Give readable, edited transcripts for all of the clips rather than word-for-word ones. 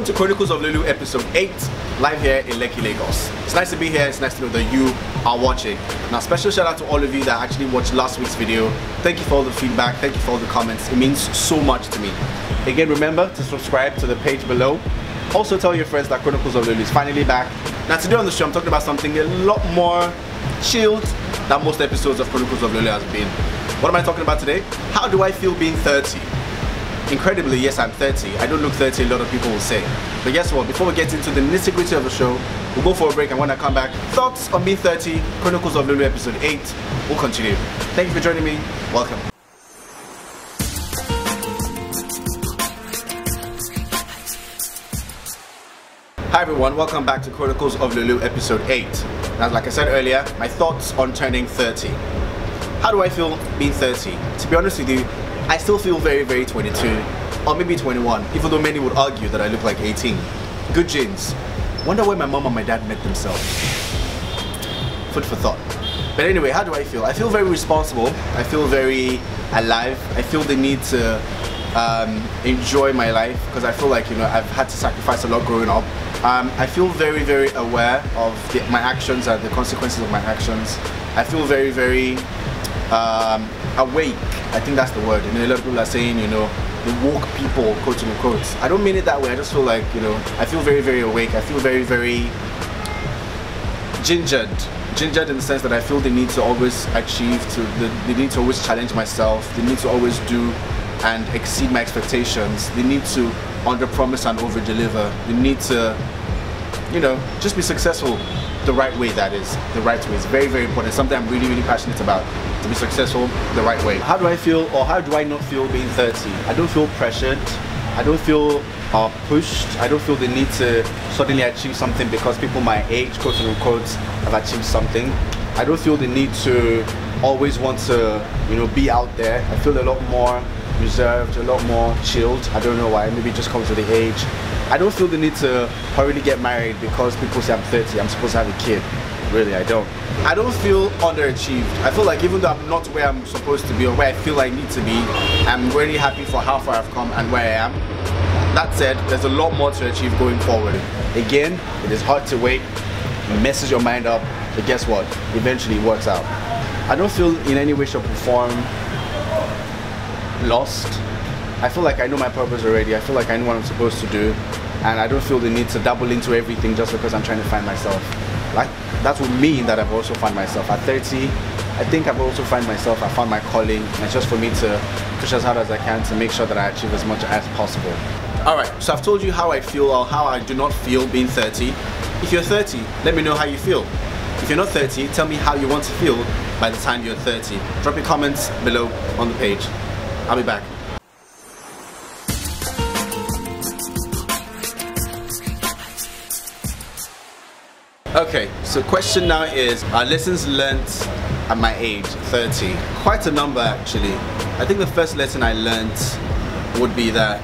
Welcome to Chronicles of Lolu episode 8, live here in Lekki, Lagos. It's nice to be here, it's nice to know that you are watching. Now, special shout out to all of you that actually watched last week's video. Thank you for all the feedback, thank you for all the comments. It means so much to me. Again, remember to subscribe to the page below. Also tell your friends that Chronicles of Lolu is finally back. Now today on the show, I'm talking about something a lot more chilled than most episodes of Chronicles of Lolu has been. What am I talking about today? How do I feel being 30? Incredibly, yes, I'm 30. I don't look 30, a lot of people will say. But guess what? Before we get into the nitty-gritty of the show, we'll go for a break, and when I come back, thoughts on being 30, Chronicles of Lolu episode 8, will continue. Thank you for joining me. Welcome. Hi everyone, welcome back to Chronicles of Lolu episode 8. Now, like I said earlier, my thoughts on turning 30. How do I feel being 30? To be honest with you, I still feel very, very 22, or maybe 21, even though many would argue that I look like 18. Good genes. Wonder where my mom and my dad met themselves. Food for thought. But anyway, how do I feel? I feel very responsible. I feel very alive. I feel the need to enjoy my life, because I feel like, you know, I've had to sacrifice a lot growing up. I feel very, very aware of my actions and the consequences of my actions. I feel very, very awake. I think that's the word. You know, a lot of people are saying, you know, the woke people, quote unquote. I don't mean it that way. I just feel like, you know, I feel very, very awake. I feel very, very gingered in the sense that I feel the need to always achieve, the need to always challenge myself, the need to always do and exceed my expectations, the need to under-promise and over-deliver, the need to, you know, just be successful the right way. That is, the right way is very, very important. Something I'm really, really passionate about, to be successful the right way. How do I feel, or how do I not feel being 30? I don't feel pressured. I don't feel pushed. I don't feel the need to suddenly achieve something because people my age, quote unquote, have achieved something. I don't feel the need to always want to, you know, be out there. I feel a lot more reserved, a lot more chilled. I don't know why, maybe it just comes with the age. I don't feel the need to hurriedly get married because people say I'm 30, I'm supposed to have a kid. Really, I don't. I don't feel underachieved. I feel like even though I'm not where I'm supposed to be or where I feel I need to be, I'm really happy for how far I've come and where I am. That said, there's a lot more to achieve going forward. Again, it is hard to wait, it messes your mind up, but guess what? Eventually it works out. I don't feel in any way, shape or form lost. I feel like I know my purpose already. I feel like I know what I'm supposed to do, and I don't feel the need to dabble into everything just because I'm trying to find myself. Like, that would mean that I've also found myself. At 30, I think I've also found myself. I found my calling, and it's just for me to push as hard as I can to make sure that I achieve as much as possible. Alright, so I've told you how I feel or how I do not feel being 30. If you're 30, let me know how you feel. If you're not 30, tell me how you want to feel by the time you're 30. Drop your comments below on the page. I'll be back. Okay, so question now is lessons learned at my age, 30. Quite a number actually. I think the first lesson I learned would be that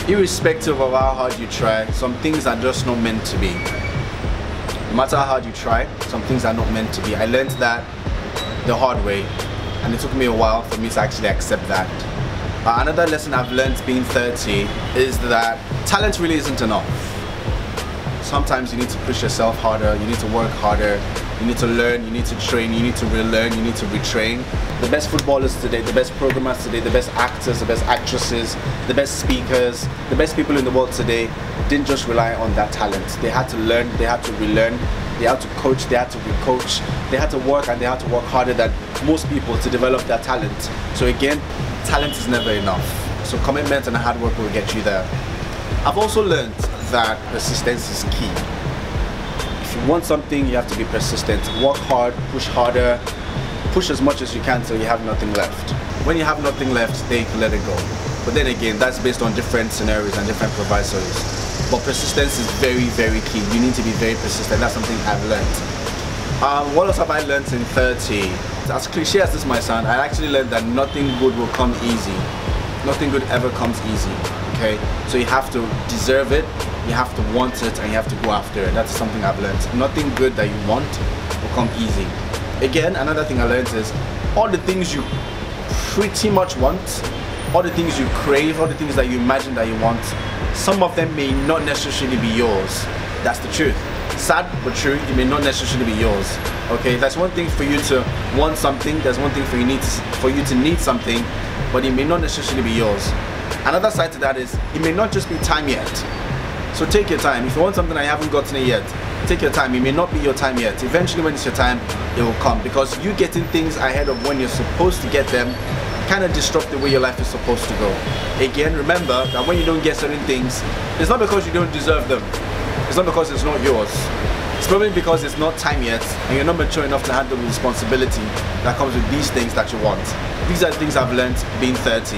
irrespective of how hard you try, some things are just not meant to be. No matter how hard you try, some things are not meant to be. I learned that the hard way, and it took me a while for me to actually accept that. Another lesson I've learned being 30 is that talent really isn't enough. Sometimes you need to push yourself harder, you need to work harder, you need to learn, you need to train, you need to relearn, you need to retrain. The best footballers today, the best programmers today, the best actors, the best actresses, the best speakers, the best people in the world today didn't just rely on that talent. They had to learn, they had to relearn, they had to coach, they had to recoach, they had to work, and they had to work harder than most people to develop their talent. So again, talent is never enough. So commitment and hard work will get you there. I've also learned that persistence is key. If you want something, you have to be persistent. Work hard, push harder, push as much as you can till you have nothing left. When you have nothing left, then you can let it go. But then again, that's based on different scenarios and different provisos. But persistence is very, very key. You need to be very persistent. That's something I've learned. What else have I learned in 30? As cliche as this might sound, I actually learned that nothing good will come easy. Nothing good ever comes easy. Okay, so you have to deserve it, you have to want it, and you have to go after it. That's something I've learned. Nothing good that you want will come easy. Again, another thing I learned is all the things you pretty much want all the things you crave, all the things that you imagine that you want, some of them may not necessarily be yours. That's the truth. Sad but true, it may not necessarily be yours. Okay, that's one thing for you to want something, there's one thing for you to need something, but it may not necessarily be yours. Another side to that is, it may not just be time yet. So take your time. If you want something and you haven't gotten it yet, take your time. It may not be your time yet. Eventually when it's your time, it will come, because you getting things ahead of when you're supposed to get them kind of disrupt the way your life is supposed to go. Again, remember that when you don't get certain things, it's not because you don't deserve them. It's not because it's not yours. It's probably because it's not time yet and you're not mature enough to handle the responsibility that comes with these things that you want. These are the things I've learned being 30.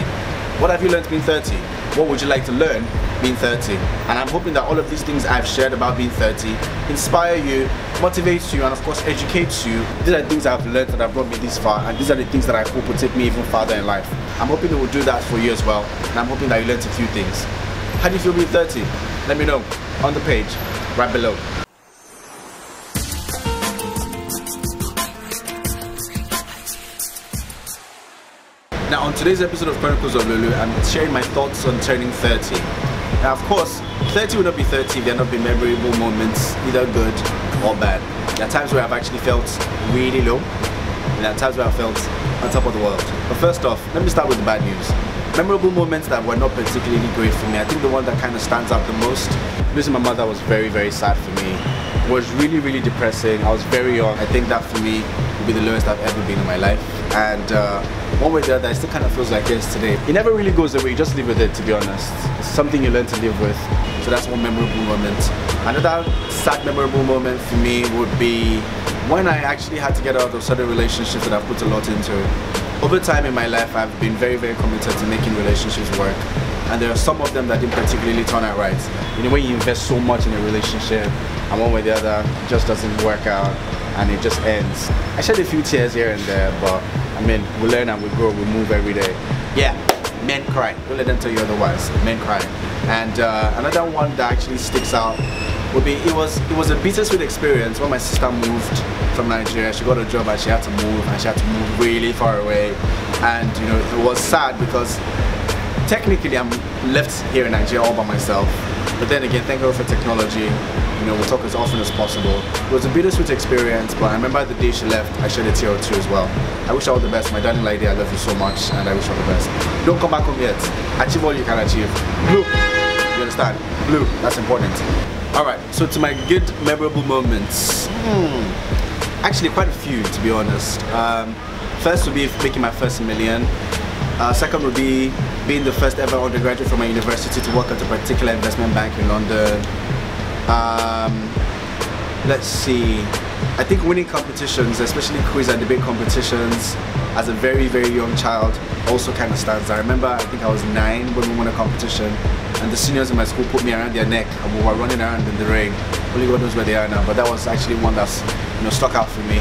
What have you learned being 30? What would you like to learn being 30? And I'm hoping that all of these things I've shared about being 30 inspire you, motivates you, and of course educates you. These are the things I've learned that have brought me this far, and these are the things that I hope will take me even farther in life. I'm hoping it will do that for you as well, and I'm hoping that you learned a few things. How do you feel being 30? Let me know on the page right below. Now on today's episode of Chronicles of Lolu, I'm sharing my thoughts on turning 30. Now of course, 30 will not be 30 if there have not been memorable moments, either good or bad. There are times where I've actually felt really low, and there are times where I felt on top of the world. But first off, let me start with the bad news. Memorable moments that were not particularly great for me. I think the one that kind of stands out the most, losing my mother was very, very sad for me. It was really, really depressing. I was very young. I think that for me would be the lowest I've ever been in my life. And one way or the other, it still kind of feels like this today. It never really goes away, you just live with it, to be honest. It's something you learn to live with. So that's one memorable moment. Another sad memorable moment for me would be when I actually had to get out of certain relationships that I've put a lot into. Over time in my life, I've been very, very committed to making relationships work. And there are some of them that didn't particularly turn out right. You know, when you invest so much in a relationship, and one way or the other, it just doesn't work out, and it just ends. I shed a few tears here and there, but I mean, we learn and we grow, we move every day. Yeah, men cry. Don't let them tell you otherwise. Men cry. And another one that actually sticks out would be, it was a bittersweet experience when my sister moved from Nigeria. She got a job and she had to move, and she had to move really far away. And you know, it was sad because technically I'm left here in Nigeria all by myself. But then again, thank God for technology. You know, we'll talk as often as possible. It was a bittersweet experience, but I remember the day she left, I shed a tear or two as well. I wish her all the best. My darling lady, I love you so much, and I wish her all the best. Don't come back home yet. Achieve all you can achieve. Blue. You understand? Blue. That's important. Alright, so to my good memorable moments. Actually, quite a few, to be honest. First would be making my first million. Second would be being the first ever undergraduate from my university to work at a particular investment bank in London. Let's see, I think winning competitions, especially quiz and debate competitions, as a very, very young child also kind of stands. I remember, I think I was 9 when we won a competition, and the seniors in my school put me around their neck and we were running around in the rain. Only God knows where they are now, but that was actually one that's, you know, stuck out for me.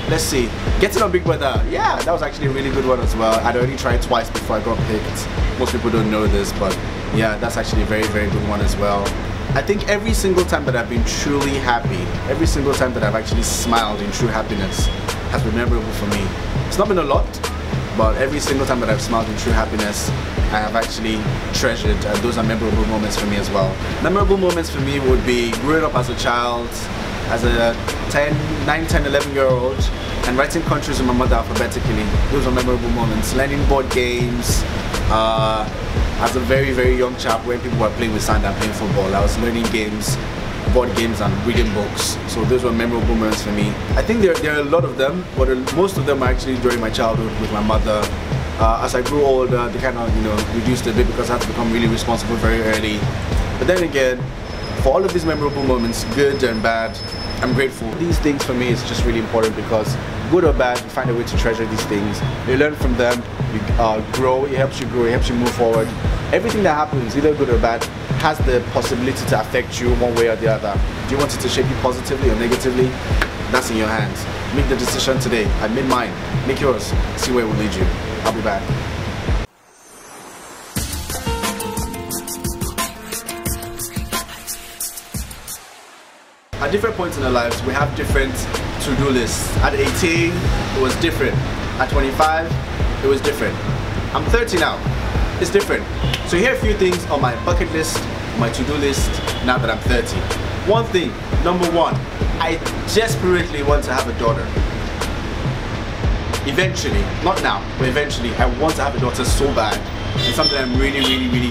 Let's see, getting on Big Brother, yeah, that was actually a really good one as well. I'd already tried twice before I got picked. Most people don't know this, but yeah, that's actually a very, very good one as well. I think every single time that I've been truly happy, every single time that I've actually smiled in true happiness has been memorable for me. It's not been a lot, but every single time that I've smiled in true happiness, I have actually treasured, and those are memorable moments for me as well. Memorable moments for me would be growing up as a child, as a 9, 10, 11-year-old, and writing countries with my mother alphabetically. Those are memorable moments. Learning board games. As a very, very young chap, when people were playing with sand and playing football, I was learning games, board games, and reading books. So those were memorable moments for me. I think there are a lot of them, but most of them are actually during my childhood with my mother. As I grew older, they kind of, you know, reduced a bit because I had to become really responsible very early. But then again, for all of these memorable moments, good and bad, I'm grateful. These things for me is just really important because good or bad, you find a way to treasure these things. You learn from them, you grow, it helps you move forward. Everything that happens, either good or bad, has the possibility to affect you one way or the other. Do you want it to shape you positively or negatively? That's in your hands. Make the decision today. I made mine. Make yours. See where it will lead you. I'll be back. At different points in our lives, we have different to-do lists. At 18, it was different. At 25, it was different. I'm 30 now. It's different. So here are a few things on my bucket list, my to-do list now that I'm 30. One thing, number one, I desperately want to have a daughter. Eventually, not now, but eventually, I want to have a daughter so bad. It's something I'm really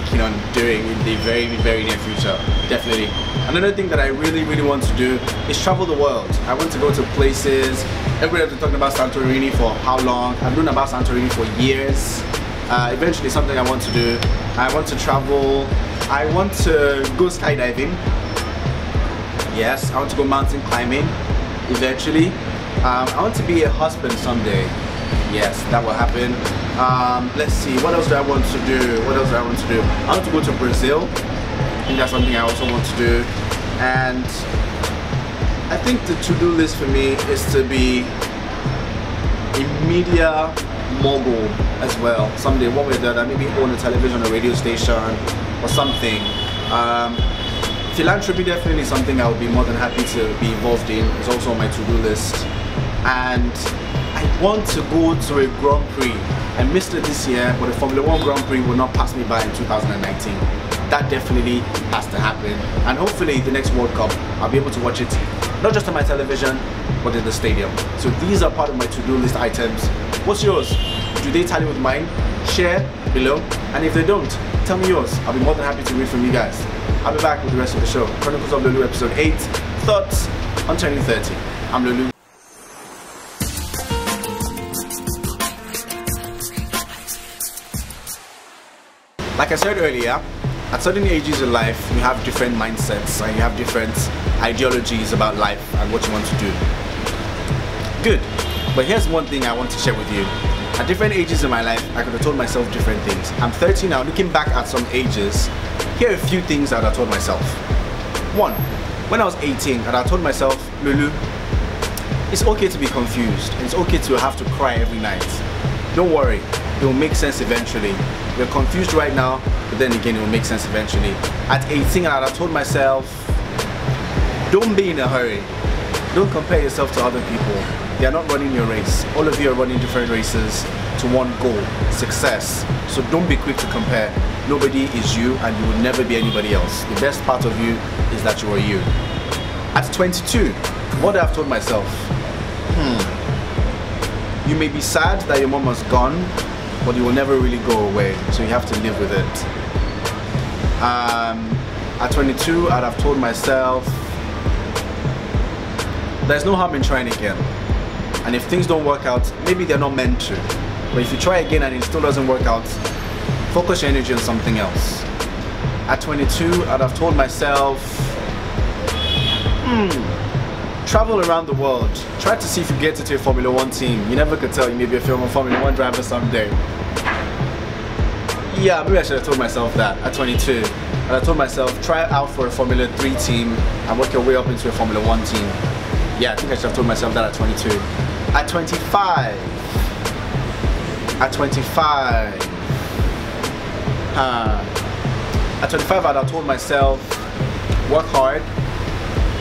keen on doing in the very near future, definitely. Another thing that I really want to do is travel the world. I want to go to places. Everybody has been talking about Santorini for how long? I've known about Santorini for years. Eventually, something I want to do. I want to travel. I want to go skydiving. Yes, I want to go mountain climbing eventually. I want to be a husband someday. Yes, that will happen. Let's see, what else do I want to do? What else do I want to do? I want to go to Brazil. I think that's something I also want to do. And I think the to-do list for me is to be a media mogul as well. Someday, one way or the other, maybe own a television or radio station or something. Philanthropy definitely something I would be more than happy to be involved in. It's also on my to-do list. And I want to go to a Grand Prix. I missed it this year, but the Formula 1 Grand Prix will not pass me by in 2019. That definitely has to happen. And hopefully the next World Cup, I'll be able to watch it not just on my television, but in the stadium. So these are part of my to-do list items. What's yours? Do they tally with mine? Share below. And if they don't, tell me yours. I'll be more than happy to read from you guys. I'll be back with the rest of the show. Chronicles of Lolu episode 8, Thoughts on Turning 30. I'm Lolu. Like I said earlier, at certain ages in life, you have different mindsets and you have different ideologies about life and what you want to do. Good. But here's one thing I want to share with you. At different ages in my life, I could have told myself different things. I'm 30 now. Looking back at some ages, here are a few things that I told myself. One, when I was 18, and I told myself, Lolu, it's okay to be confused. It's okay to have to cry every night. Don't worry, it will make sense eventually. You're confused right now, but then again, it will make sense eventually. At 18, I told myself, don't be in a hurry. Don't compare yourself to other people. They are not running your race. All of you are running different races to one goal, success. So don't be quick to compare. Nobody is you and you will never be anybody else. The best part of you is that you are you. At 22, what I've told myself, you may be sad that your mom was gone, but you will never really go away, so you have to live with it. At 22, I'd have told myself, there's no harm in trying again. And if things don't work out, maybe they're not meant to. But if you try again and it still doesn't work out, focus your energy on something else. At 22, I'd have told myself, travel around the world. Try to see if you get into a Formula 1 team. You never could tell, you may be a Formula 1 driver someday. Yeah, maybe I should have told myself that at 22. And I told myself, try out for a Formula 3 team and work your way up into a Formula 1 team. Yeah, I think I should have told myself that at 22. At 25. At 25. At 25, I'd have told myself, work hard.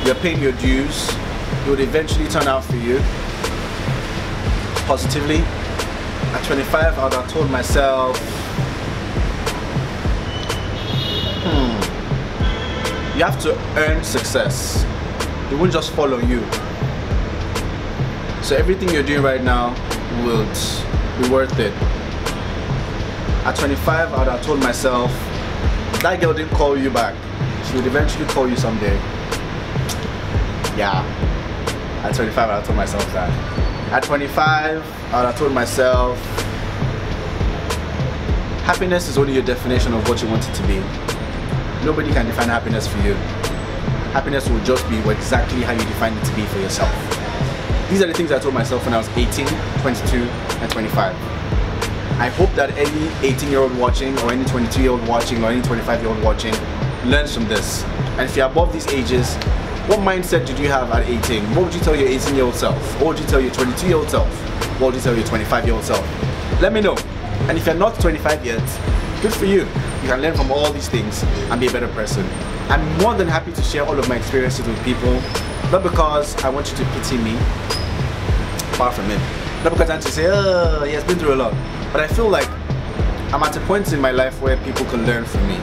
You're paying your dues. It would eventually turn out for you positively. At 25, I would have told myself, you have to earn success. It won't just follow you. So everything you're doing right now will be worth it. At 25, I would have told myself, that girl didn't call you back. She would eventually call you someday. Yeah. At 25, I told myself that. At 25, I told myself, happiness is only your definition of what you want it to be. Nobody can define happiness for you. Happiness will just be exactly how you define it to be for yourself. These are the things I told myself when I was 18, 22, and 25. I hope that any 18-year-old watching, or any 22-year-old watching, or any 25-year-old watching learns from this. And if you're above these ages, what mindset did you have at 18? What would you tell your 18-year-old self? What would you tell your 22-year-old self? What would you tell your 25-year-old self? Let me know. And if you're not 25 yet, good for you. You can learn from all these things and be a better person. I'm more than happy to share all of my experiences with people, not because I want you to pity me, far from it. Not because I want to say, oh, he has been through a lot. But I feel like I'm at a point in my life where people can learn from me.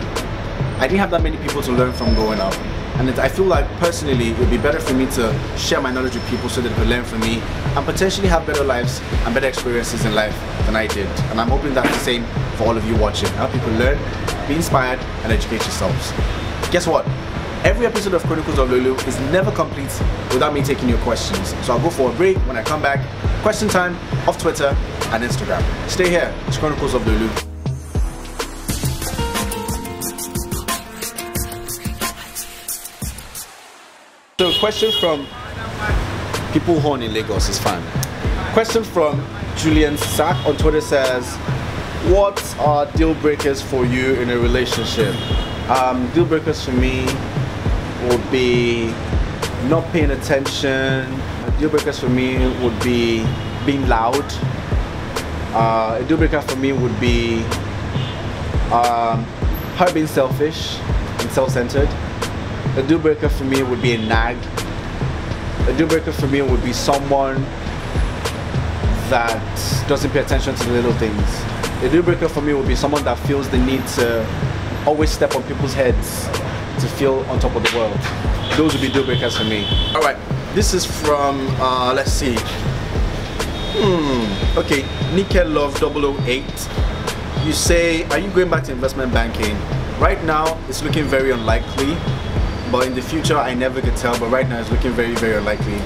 I didn't have that many people to learn from growing up. And I feel like personally it would be better for me to share my knowledge with people so that they could learn from me and potentially have better lives and better experiences in life than I did. And I'm hoping that's the same for all of you watching. I hope you can learn, be inspired, and educate yourselves. Guess what? Every episode of Chronicles of Lolu is never complete without me taking your questions. So I'll go for a break. When I come back, question time off Twitter and Instagram. Stay here. It's Chronicles of Lolu. So question from people who are in Lagos is fine. Question from Julian Sack on Twitter says, what are deal breakers for you in a relationship? Deal breakers for me would be not paying attention. Deal breakers for me would be being loud. A deal breaker for me would be her being selfish and self-centered. A deal breaker for me would be a nag. A deal breaker for me would be someone that doesn't pay attention to the little things. A deal breaker for me would be someone that feels the need to always step on people's heads to feel on top of the world. Those would be deal breakers for me. Alright, this is from, let's see. Okay, Nickel Love 008. You say, are you going back to investment banking? Right now, it's looking very unlikely. But in the future, I never could tell. But right now, it's looking very, very unlikely.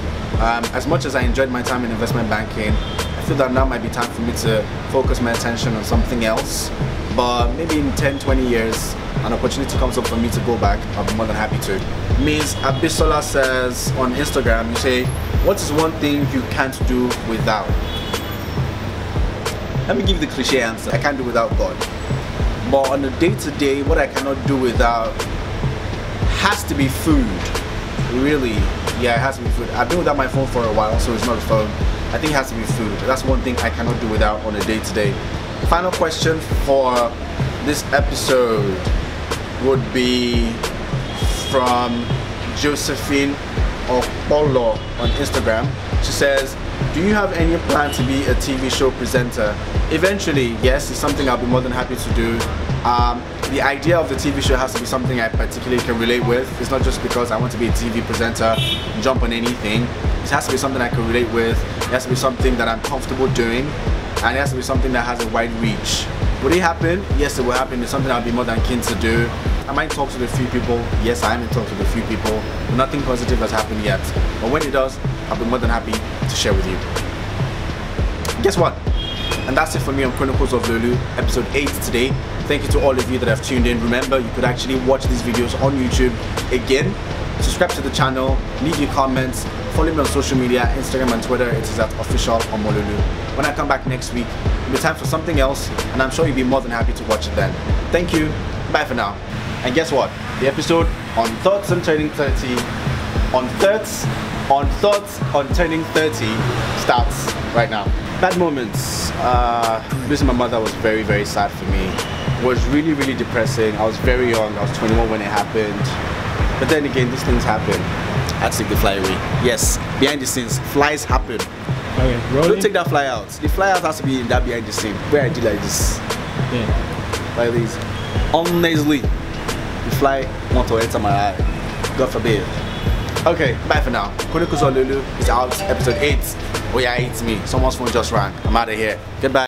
As much as I enjoyed my time in investment banking, I feel that now might be time for me to focus my attention on something else. But maybe in 10, 20 years, an opportunity comes up for me to go back. I'll be more than happy to. Ms. Abisola says on Instagram, you say, what is one thing you can't do without? Let me give you the cliche answer. I can't do without God. But on a day-to-day, what I cannot do without has to be food. Really, yeah, it has to be food. I've been without my phone for a while, so it's not a phone. I think it has to be food. That's one thing I cannot do without on a day-to-day. Final question for this episode would be from Josephine Okpolo on Instagram. She says, do you have any plan to be a TV show presenter? Eventually, yes, it's something I'll be more than happy to do. The idea of the TV show has to be something I particularly can relate with. It's not just because I want to be a TV presenter, jump on anything. It has to be something I can relate with. It has to be something that I'm comfortable doing. And it has to be something that has a wide reach. Will it happen? Yes, it will happen. It's something I'll be more than keen to do. I might talk to a few people. Yes, I am in talks with a few people. But nothing positive has happened yet. But when it does, I'll be more than happy to share with you. Guess what? And that's it for me on Chronicles of Lolu, episode 8 today. Thank you to all of you that have tuned in. Remember, you could actually watch these videos on YouTube again. Subscribe to the channel, leave your comments, follow me on social media, Instagram and Twitter. It is at official Omololu. When I come back next week, it'll be time for something else, and I'm sure you'll be more than happy to watch it then. Thank you. Bye for now. And guess what? The episode on thoughts on turning 30, on thoughts on turning 30 starts right now. Bad moments. Losing my mother was very, very sad for me. It was really, really depressing. I was very young. I was 21 when it happened. But then again, these things happen. I had to take the fly away. Yes, behind the scenes, flies happen. Okay, rolling. Don't take that fly out. The fly out has to be in that behind the scene, where I do like this. Yeah. Like this. Unnasally. The fly want to enter my eye. God forbid. Okay, bye for now. Chronicles of Lolu is out, episode 8. Oh yeah, it's me. Someone's phone just rang. I'm out of here. Goodbye.